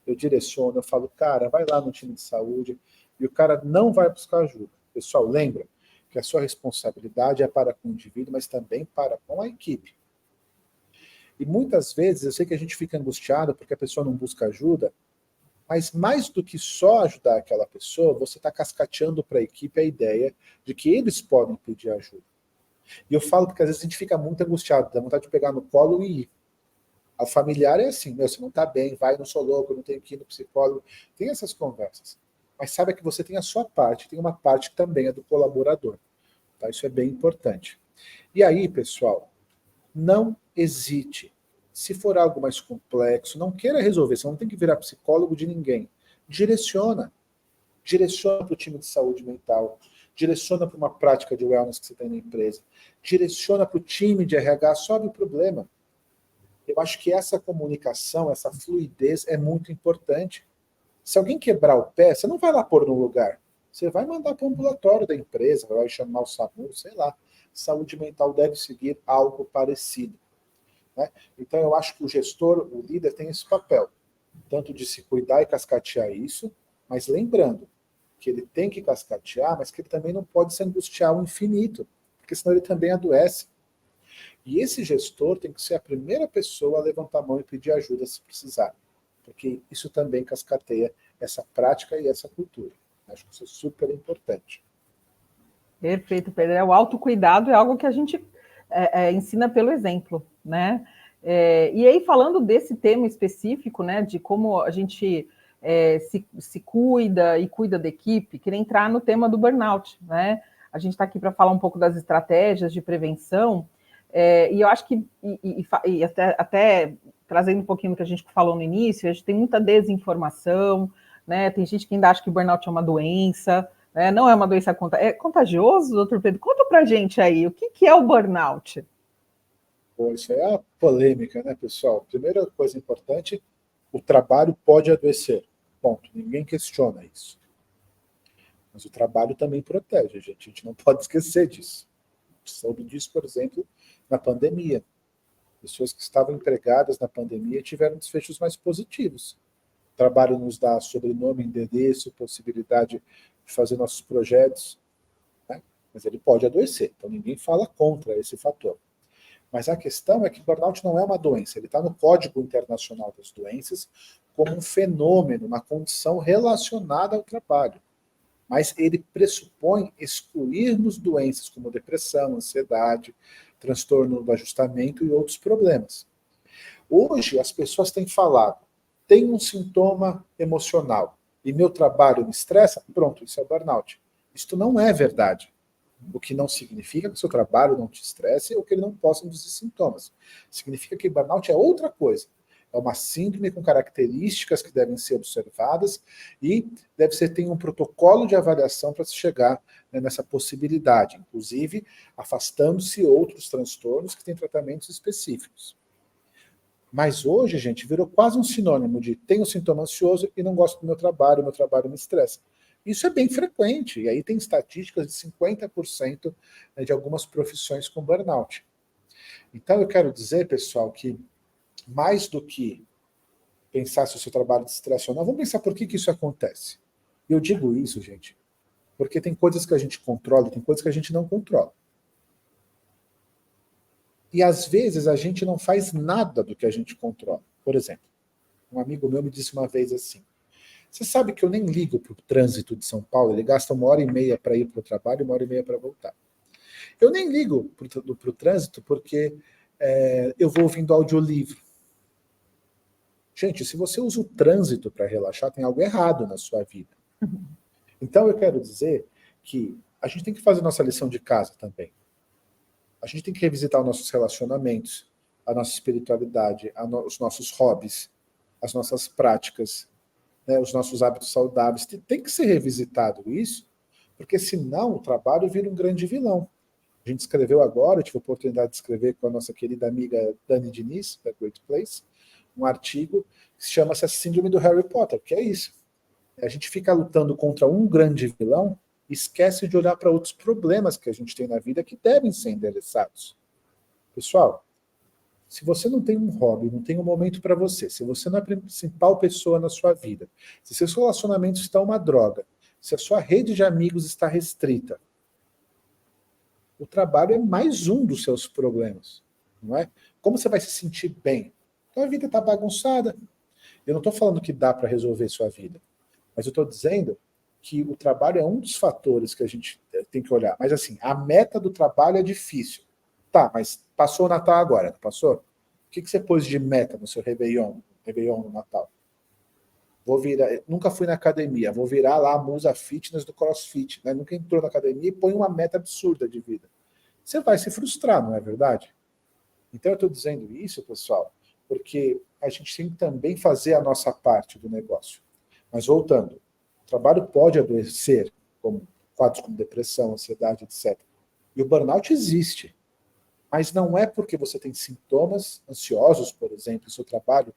Eu direciono, eu falo, cara, vai lá no time de saúde, e o cara não vai buscar ajuda. Pessoal, lembra que a sua responsabilidade é para com o indivíduo, mas também para com a equipe. E muitas vezes, eu sei que a gente fica angustiado porque a pessoa não busca ajuda, mas mais do que só ajudar aquela pessoa, você está cascateando para a equipe a ideia de que eles podem pedir ajuda. E eu falo porque às vezes a gente fica muito angustiado, dá vontade de pegar no colo e ir. A familiar é assim, você não está bem, vai, não sou louco, não tenho que ir no psicólogo. Tem essas conversas. Mas saiba que você tem a sua parte, tem uma parte que também é do colaborador. Tá? Isso é bem importante. E aí, pessoal, não hesite. Se for algo mais complexo, não queira resolver, você não tem que virar psicólogo de ninguém. Direciona. Direciona para o time de saúde mental. Direciona para uma prática de wellness que você tem na empresa. Direciona para o time de RH, sobe o problema. Eu acho que essa comunicação, essa fluidez é muito importante. Se alguém quebrar o pé, você não vai lá pôr no lugar. Você vai mandar para o ambulatório da empresa, vai chamar o SAMU, sei lá. Saúde mental deve seguir algo parecido. Né? Então, eu acho que o gestor, o líder, tem esse papel, tanto de se cuidar e cascatear isso, mas lembrando que ele tem que cascatear, mas que ele também não pode se angustiar ao infinito, porque senão ele também adoece. E esse gestor tem que ser a primeira pessoa a levantar a mão e pedir ajuda se precisar, porque isso também cascateia essa prática e essa cultura. Acho que isso é super importante. Perfeito, Pedro. O autocuidado é algo que a gente ensina pelo exemplo, né? E aí, falando desse tema específico, né, de como a gente se cuida e cuida da equipe, queria entrar no tema do burnout, né? A gente está aqui para falar um pouco das estratégias de prevenção, e eu acho que, e até trazendo um pouquinho do que a gente falou no início, a gente tem muita desinformação, né? Tem gente que ainda acha que o burnout é uma doença, né? Não é uma doença é contagioso, doutor Pedro? Conta pra gente aí, o que é o burnout? Pô, isso aí é uma polêmica, né, pessoal? Primeira coisa importante, o trabalho pode adoecer. Ponto. Ninguém questiona isso. Mas o trabalho também protege, gente. A gente não pode esquecer disso. A gente soube disso, por exemplo, na pandemia. Pessoas que estavam empregadas na pandemia tiveram desfechos mais positivos. O trabalho nos dá sobrenome, endereço, possibilidade de fazer nossos projetos. Né? mas ele pode adoecer. Então ninguém fala contra esse fator. Mas a questão é que o burnout não é uma doença, ele está no Código Internacional das Doenças como um fenômeno, uma condição relacionada ao trabalho. Mas ele pressupõe excluirmos doenças como depressão, ansiedade, transtorno do ajustamento e outros problemas. Hoje as pessoas têm falado, tem um sintoma emocional e meu trabalho me estressa, pronto, isso é burnout. Isto não é verdade. O que não significa que o seu trabalho não te estresse ou que ele não possa induzir sintomas. Significa que burnout é outra coisa. É uma síndrome com características que devem ser observadas e tem um protocolo de avaliação para se chegar, né, nessa possibilidade, inclusive afastando-se outros transtornos que têm tratamentos específicos. Mas hoje, gente, virou quase um sinônimo de tenho sintoma ansioso e não gosto do meu trabalho me estressa. Isso é bem frequente, e aí tem estatísticas de 50%, né, de algumas profissões com burnout. Então eu quero dizer, pessoal, que mais do que pensar se o seu trabalho te estressa ou não, vamos pensar por que isso acontece. E eu digo isso, gente, porque tem coisas que a gente controla e tem coisas que a gente não controla. E às vezes a gente não faz nada do que a gente controla. Por exemplo, um amigo meu me disse uma vez assim, você sabe que eu nem ligo para o trânsito de São Paulo, ele gasta 1h30 para ir para o trabalho e 1h30 para voltar. Eu nem ligo para o trânsito porque eu vou ouvindo audiolivro. Gente, se você usa o trânsito para relaxar, tem algo errado na sua vida. Então eu quero dizer que a gente tem que fazer nossa lição de casa também. A gente tem que revisitar os nossos relacionamentos, a nossa espiritualidade, os nossos hobbies, as nossas práticas, né, os nossos hábitos saudáveis. Tem que ser revisitado isso, porque senão o trabalho vira um grande vilão. A gente escreveu agora, eu tive a oportunidade de escrever com a nossa querida amiga Dani Diniz, da Great Place, um artigo que se chama A Síndrome do Harry Potter, que é isso. A gente fica lutando contra um grande vilão e esquece de olhar para outros problemas que a gente tem na vida que devem ser endereçados. Pessoal, se você não tem um hobby, não tem um momento para você, se você não é a principal pessoa na sua vida, se seus relacionamentos estão uma droga, se a sua rede de amigos está restrita, o trabalho é mais um dos seus problemas, não é? Como você vai se sentir bem? Então a vida está bagunçada. Eu não estou falando que dá para resolver sua vida, mas eu estou dizendo que o trabalho é um dos fatores que a gente tem que olhar. Mas assim, a meta do trabalho é difícil. Tá, mas passou o Natal agora, não passou? O que você pôs de meta no seu Réveillon no Natal? Nunca fui na academia, vou virar lá a musa fitness do CrossFit, né? Nunca entrou na academia e põe uma meta absurda de vida. Você vai se frustrar, não é verdade? Então eu estou dizendo isso, pessoal, porque a gente tem que também fazer a nossa parte do negócio. Mas voltando, o trabalho pode adoecer, como quadros como depressão, ansiedade, etc. E o burnout existe. Mas não é porque você tem sintomas ansiosos, por exemplo, o seu trabalho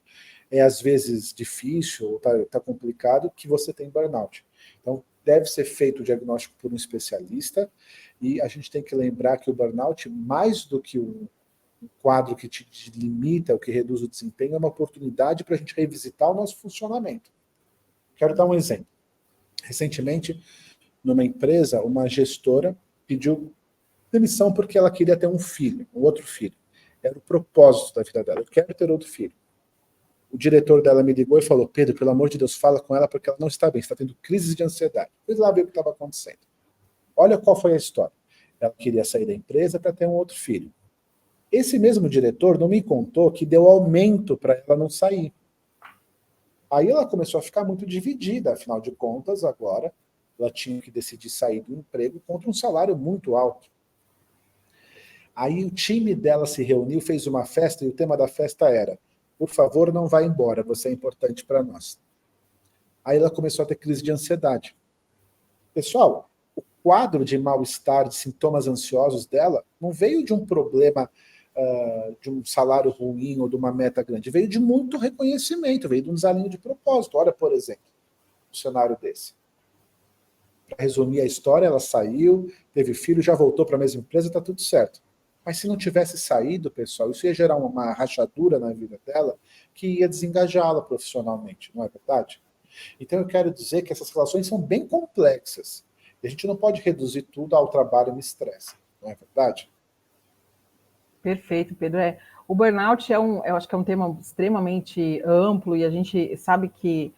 é às vezes difícil ou tá complicado, que você tem burnout. Então, deve ser feito o diagnóstico por um especialista e a gente tem que lembrar que o burnout, mais do que um quadro que te limita, o que reduz o desempenho, é uma oportunidade para a gente revisitar o nosso funcionamento. Quero dar um exemplo. Recentemente, numa empresa, uma gestora pediu demissão porque ela queria ter um filho, um outro filho. Era o propósito da vida dela. Eu quero ter outro filho. O diretor dela me ligou e falou, Pedro, pelo amor de Deus, fala com ela porque ela não está bem, está tendo crises de ansiedade. Fui lá ver o que estava acontecendo. Olha qual foi a história. Ela queria sair da empresa para ter um outro filho. Esse mesmo diretor não me contou que deu aumento para ela não sair. Aí ela começou a ficar muito dividida, afinal de contas, agora ela tinha que decidir sair do emprego contra um salário muito alto. Aí o time dela se reuniu, fez uma festa e o tema da festa era: por favor, não vá embora, você é importante para nós. Aí ela começou a ter crise de ansiedade. Pessoal, o quadro de mal-estar, de sintomas ansiosos dela, não veio de um problema de um salário ruim ou de uma meta grande, veio de muito reconhecimento, veio de um desalinho de propósito. Olha, por exemplo, um cenário desse. Para resumir a história, ela saiu, teve filho, já voltou para a mesma empresa, está tudo certo. Mas se não tivesse saído, pessoal, isso ia gerar uma rachadura na vida dela que ia desengajá-la profissionalmente, não é verdade? Então eu quero dizer que essas relações são bem complexas. E a gente não pode reduzir tudo ao trabalho e ao estresse, não é verdade? Perfeito, Pedro. O burnout eu acho que é um tema extremamente amplo e a gente sabe que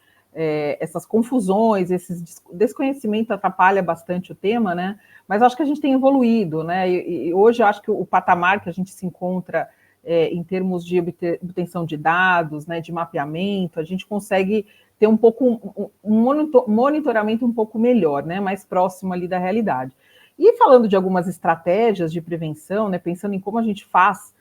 essas confusões, esse desconhecimento atrapalha bastante o tema, né? Mas acho que a gente tem evoluído, né? E hoje eu acho que o patamar que a gente se encontra em termos de obtenção de dados, né, de mapeamento, a gente consegue ter um pouco um monitoramento um pouco melhor, né? Mais próximo ali da realidade. E falando de algumas estratégias de prevenção, né, pensando em como a gente faz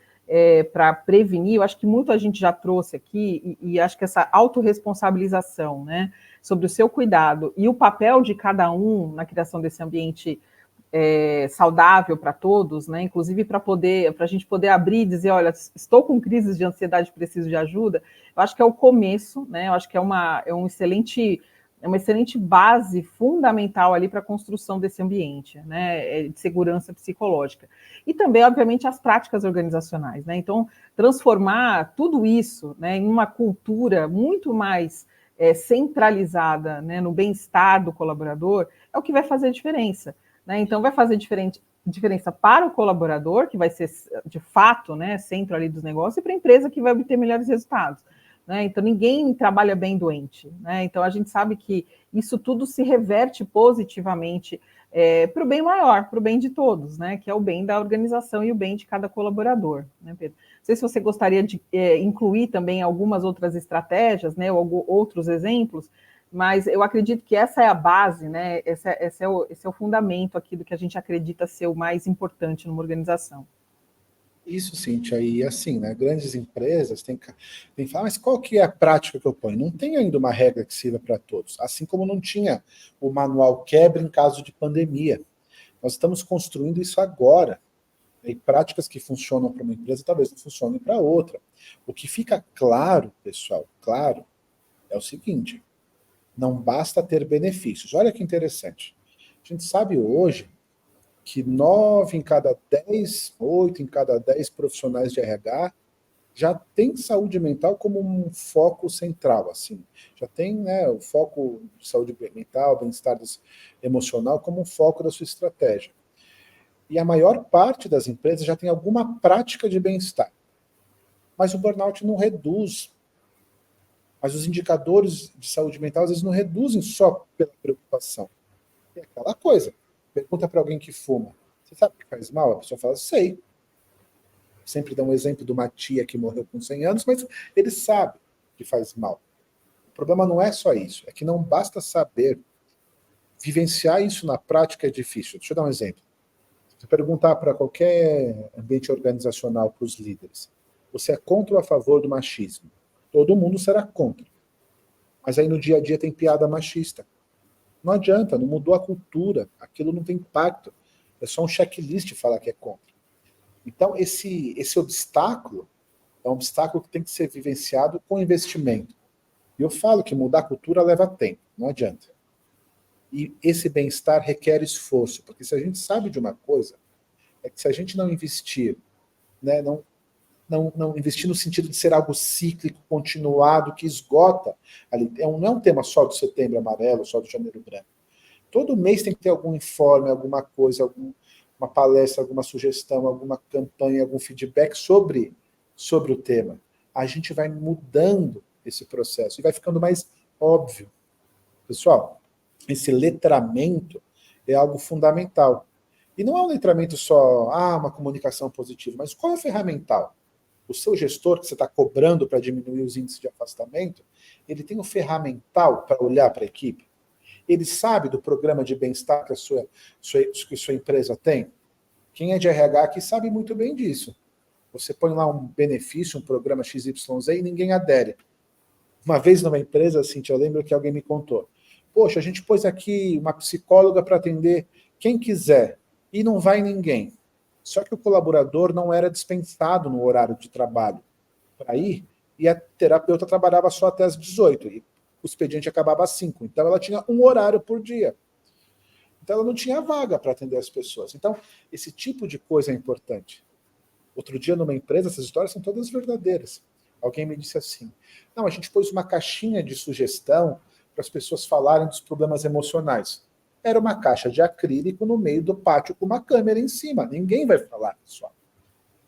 para prevenir, eu acho que muito a gente já trouxe aqui, e acho que essa autorresponsabilização, né, sobre o seu cuidado e o papel de cada um na criação desse ambiente saudável para todos, né, inclusive para a gente poder abrir e dizer, olha, estou com crises de ansiedade, preciso de ajuda, eu acho que é o começo, né, eu acho que é uma excelente base fundamental ali para a construção desse ambiente, né, de segurança psicológica. E também, obviamente, as práticas organizacionais, né? Então, transformar tudo isso, né, em uma cultura muito mais centralizada, né, no bem-estar do colaborador, é o que vai fazer a diferença, né? Então, vai fazer diferença para o colaborador, que vai ser, de fato, né, centro ali dos negócios, e para a empresa, que vai obter melhores resultados. Né? Então, ninguém trabalha bem doente. Né? Então, a gente sabe que isso tudo se reverte positivamente para o bem maior, para o bem de todos, né? Que é o bem da organização e o bem de cada colaborador. Né, Pedro? Não sei se você gostaria de incluir também algumas outras estratégias, né, ou outros exemplos, mas eu acredito que essa é a base, né? Esse é o fundamento aqui do que a gente acredita ser o mais importante numa organização. Isso, Cíntia, e assim, né, grandes empresas têm que falar, mas qual que é a prática que eu ponho? Não tem ainda uma regra que sirva para todos, assim como não tinha o manual quebra em caso de pandemia. Nós estamos construindo isso agora, e práticas que funcionam para uma empresa talvez não funcionem para outra. O que fica claro, pessoal, claro, é o seguinte, não basta ter benefícios. Olha que interessante. A gente sabe hoje que 8 em cada 10 profissionais de RH já tem saúde mental como um foco central, assim. Já tem, né, o foco de saúde mental, bem-estar emocional como um foco da sua estratégia. E a maior parte das empresas já tem alguma prática de bem-estar. Mas o burnout não reduz. Mas os indicadores de saúde mental às vezes não reduzem só pela preocupação. É aquela coisa. Pergunta para alguém que fuma. Você sabe que faz mal? A pessoa fala, sei. Sempre dá um exemplo de uma tia que morreu com 100 anos, mas ele sabe que faz mal. O problema não é só isso, é que não basta saber. Vivenciar isso na prática é difícil. Deixa eu dar um exemplo. Se você perguntar para qualquer ambiente organizacional, para os líderes, você é contra ou a favor do machismo? Todo mundo será contra. Mas aí no dia a dia tem piada machista. Não adianta, não mudou a cultura, aquilo não tem impacto. É só um checklist falar que é contra. Então, esse obstáculo é um obstáculo que tem que ser vivenciado com investimento. E eu falo que mudar a cultura leva tempo, não adianta. E esse bem-estar requer esforço, porque se a gente sabe de uma coisa, é que se a gente não investir, né, não investir no sentido de ser algo cíclico, continuado, que esgota ali, não é um tema só do Setembro Amarelo, só do Janeiro Branco. Todo mês tem que ter algum informe, alguma coisa, uma palestra, alguma sugestão, alguma campanha, algum feedback sobre o tema. A gente vai mudando esse processo e vai ficando mais óbvio. Pessoal, esse letramento é algo fundamental. E não é um letramento só, uma comunicação positiva, mas qual é o ferramental? O seu gestor, que você está cobrando para diminuir os índices de afastamento, ele tem um ferramental para olhar para a equipe? Ele sabe do programa de bem-estar que a sua empresa tem? Quem é de RH aqui sabe muito bem disso. Você põe lá um benefício, um programa XYZ e ninguém adere. Uma vez numa empresa, Cíntia, eu lembro que alguém me contou. Poxa, a gente pôs aqui uma psicóloga para atender quem quiser e não vai ninguém. Só que o colaborador não era dispensado no horário de trabalho para ir e a terapeuta trabalhava só até as 18 e o expediente acabava às 5. Então ela tinha um horário por dia. Então ela não tinha vaga para atender as pessoas. Então esse tipo de coisa é importante. Outro dia numa empresa, essas histórias são todas verdadeiras. Alguém me disse assim, não, a gente pôs uma caixinha de sugestão para as pessoas falarem dos problemas emocionais. era uma caixa de acrílico no meio do pátio com uma câmera em cima. Ninguém vai falar, pessoal.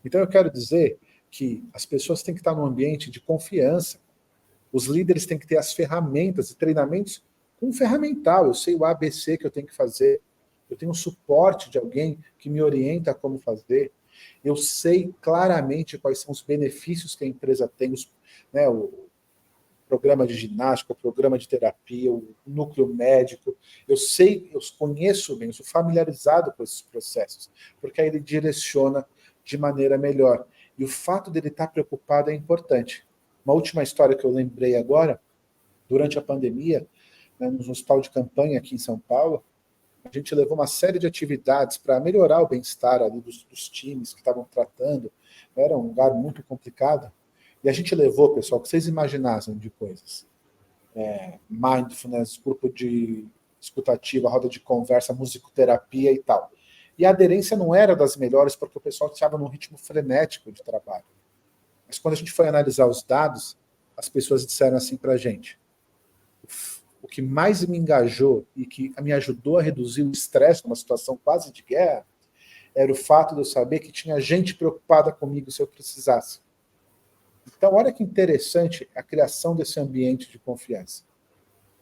Então eu quero dizer que as pessoas têm que estar num ambiente de confiança. Os líderes têm que ter as ferramentas e treinamentos com ferramental. Eu sei o ABC que eu tenho que fazer. Eu tenho o suporte de alguém que me orienta a como fazer. Eu sei claramente quais são os benefícios que a empresa tem, né, o programa de ginástica, o programa de terapia, o núcleo médico. Eu sei, eu conheço bem, eu sou familiarizado com esses processos, porque aí ele direciona de maneira melhor. E o fato dele estar preocupado é importante. Uma última história que eu lembrei agora, durante a pandemia, né, no hospital de campanha aqui em São Paulo, a gente levou uma série de atividades para melhorar o bem-estar ali dos times que estavam tratando. Era um lugar muito complicado. E a gente levou, pessoal, o que vocês imaginassem de coisas. Mindfulness, grupo de escutativa, roda de conversa, musicoterapia e tal. E a aderência não era das melhores, porque o pessoal estava num ritmo frenético de trabalho. Mas quando a gente foi analisar os dados, as pessoas disseram assim para a gente: o que mais me engajou e que me ajudou a reduzir o estresse numa situação quase de guerra era o fato de eu saber que tinha gente preocupada comigo se eu precisasse. Então, olha que interessante a criação desse ambiente de confiança.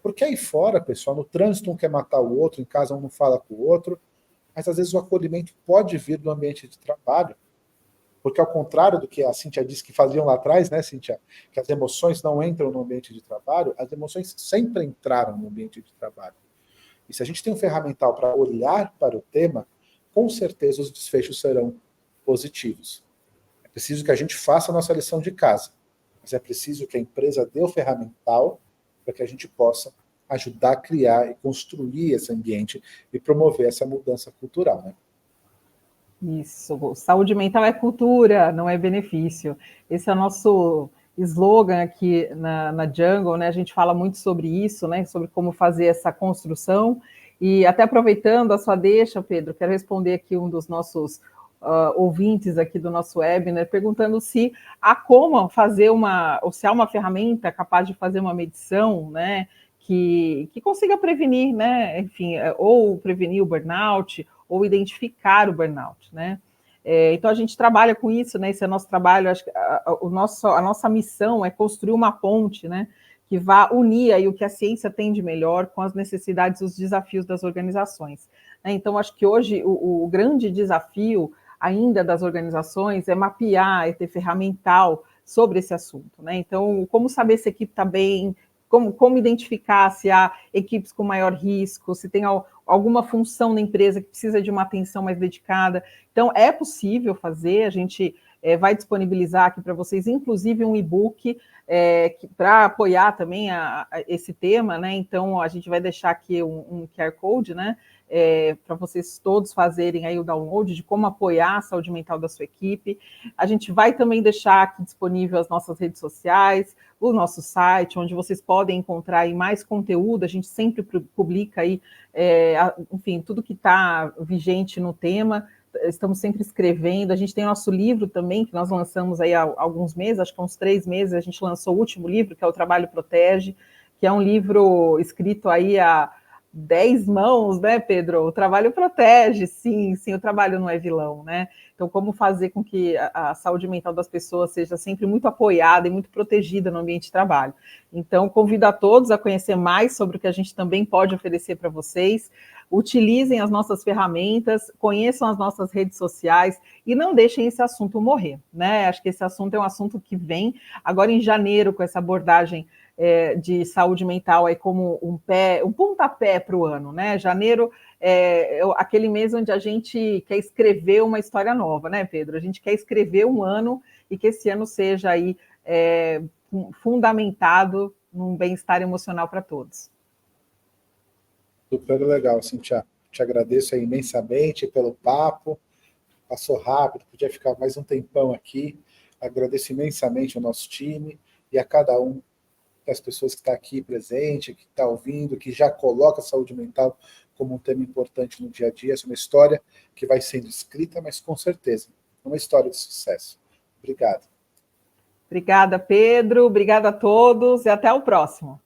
Porque aí fora, pessoal, no trânsito um quer matar o outro, em casa um não fala com o outro, mas às vezes o acolhimento pode vir do ambiente de trabalho. Porque ao contrário do que a Cíntia disse que faziam lá atrás, né, Cíntia, que as emoções não entram no ambiente de trabalho, as emoções sempre entraram no ambiente de trabalho. E se a gente tem um ferramental para olhar para o tema, com certeza os desfechos serão positivos. É preciso que a gente faça a nossa lição de casa, mas é preciso que a empresa dê o ferramental para que a gente possa ajudar a criar e construir esse ambiente e promover essa mudança cultural, né? Isso, saúde mental é cultura, não é benefício. Esse é o nosso slogan aqui na Jungle, né? A gente fala muito sobre isso, né? Sobre como fazer essa construção. E até aproveitando a sua deixa, Pedro, quero responder aqui um dos nossos ouvintes aqui do nosso webinar, perguntando se há como fazer ou se há uma ferramenta capaz de fazer uma medição, né? Que consiga prevenir, né? Enfim, ou prevenir o burnout, ou identificar o burnout, né? Então a gente trabalha com isso, né? Esse é o nosso trabalho. Acho que a nossa missão é construir uma ponte, né? Que vá unir aí o que a ciência tem de melhor com as necessidades e os desafios das organizações. Então acho que hoje o grande desafio ainda das organizações é mapear, é ter ferramental sobre esse assunto, né? Então como saber se a equipe está bem, como identificar se há equipes com maior risco, se tem alguma função na empresa que precisa de uma atenção mais dedicada. Então, é possível fazer, a gente vai disponibilizar aqui para vocês, inclusive, um e-book para apoiar também esse tema, né? Então, a gente vai deixar aqui um QR Code, né? Para vocês todos fazerem aí o download de como apoiar a saúde mental da sua equipe. A gente vai também deixar aqui disponível as nossas redes sociais, o nosso site, onde vocês podem encontrar aí mais conteúdo. A gente sempre publica aí, enfim, tudo que está vigente no tema. Estamos sempre escrevendo. A gente tem nosso livro também, que nós lançamos aí há alguns meses, acho que há uns 3 meses, a gente lançou o último livro, que é o Trabalho Protege, que é um livro escrito aí há 10 mãos, né, Pedro? O trabalho protege, sim, o trabalho não é vilão, né? Então, como fazer com que a saúde mental das pessoas seja sempre muito apoiada e muito protegida no ambiente de trabalho. Então, convido a todos a conhecer mais sobre o que a gente também pode oferecer para vocês. Utilizem as nossas ferramentas, conheçam as nossas redes sociais e não deixem esse assunto morrer, né? Acho que esse assunto é um assunto que vem agora em janeiro, com essa abordagem de saúde mental aí como um pontapé para o ano, né? Janeiro é aquele mês onde a gente quer escrever uma história nova, né, Pedro? A gente quer escrever um ano e que esse ano seja aí fundamentado num bem-estar emocional para todos. Super legal, Cíntia. Te agradeço aí imensamente pelo papo. Passou rápido, podia ficar mais um tempão aqui. Agradeço imensamente ao nosso time e a cada um das pessoas que está aqui presente, que está ouvindo, que já coloca a saúde mental como um tema importante no dia a dia. Essa é uma história que vai sendo escrita, mas com certeza é uma história de sucesso. Obrigado. Obrigada, Pedro. Obrigada a todos e até o próximo.